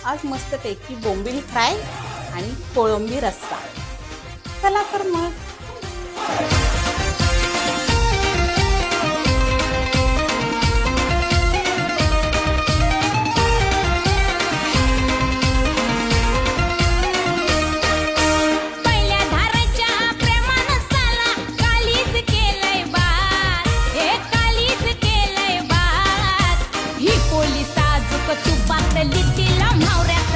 आज मस्तपैकी बोंबील फ्राय आणि कोळंबी रस्सा. चला तर मग. तुपातली तिला म्हावऱ्यात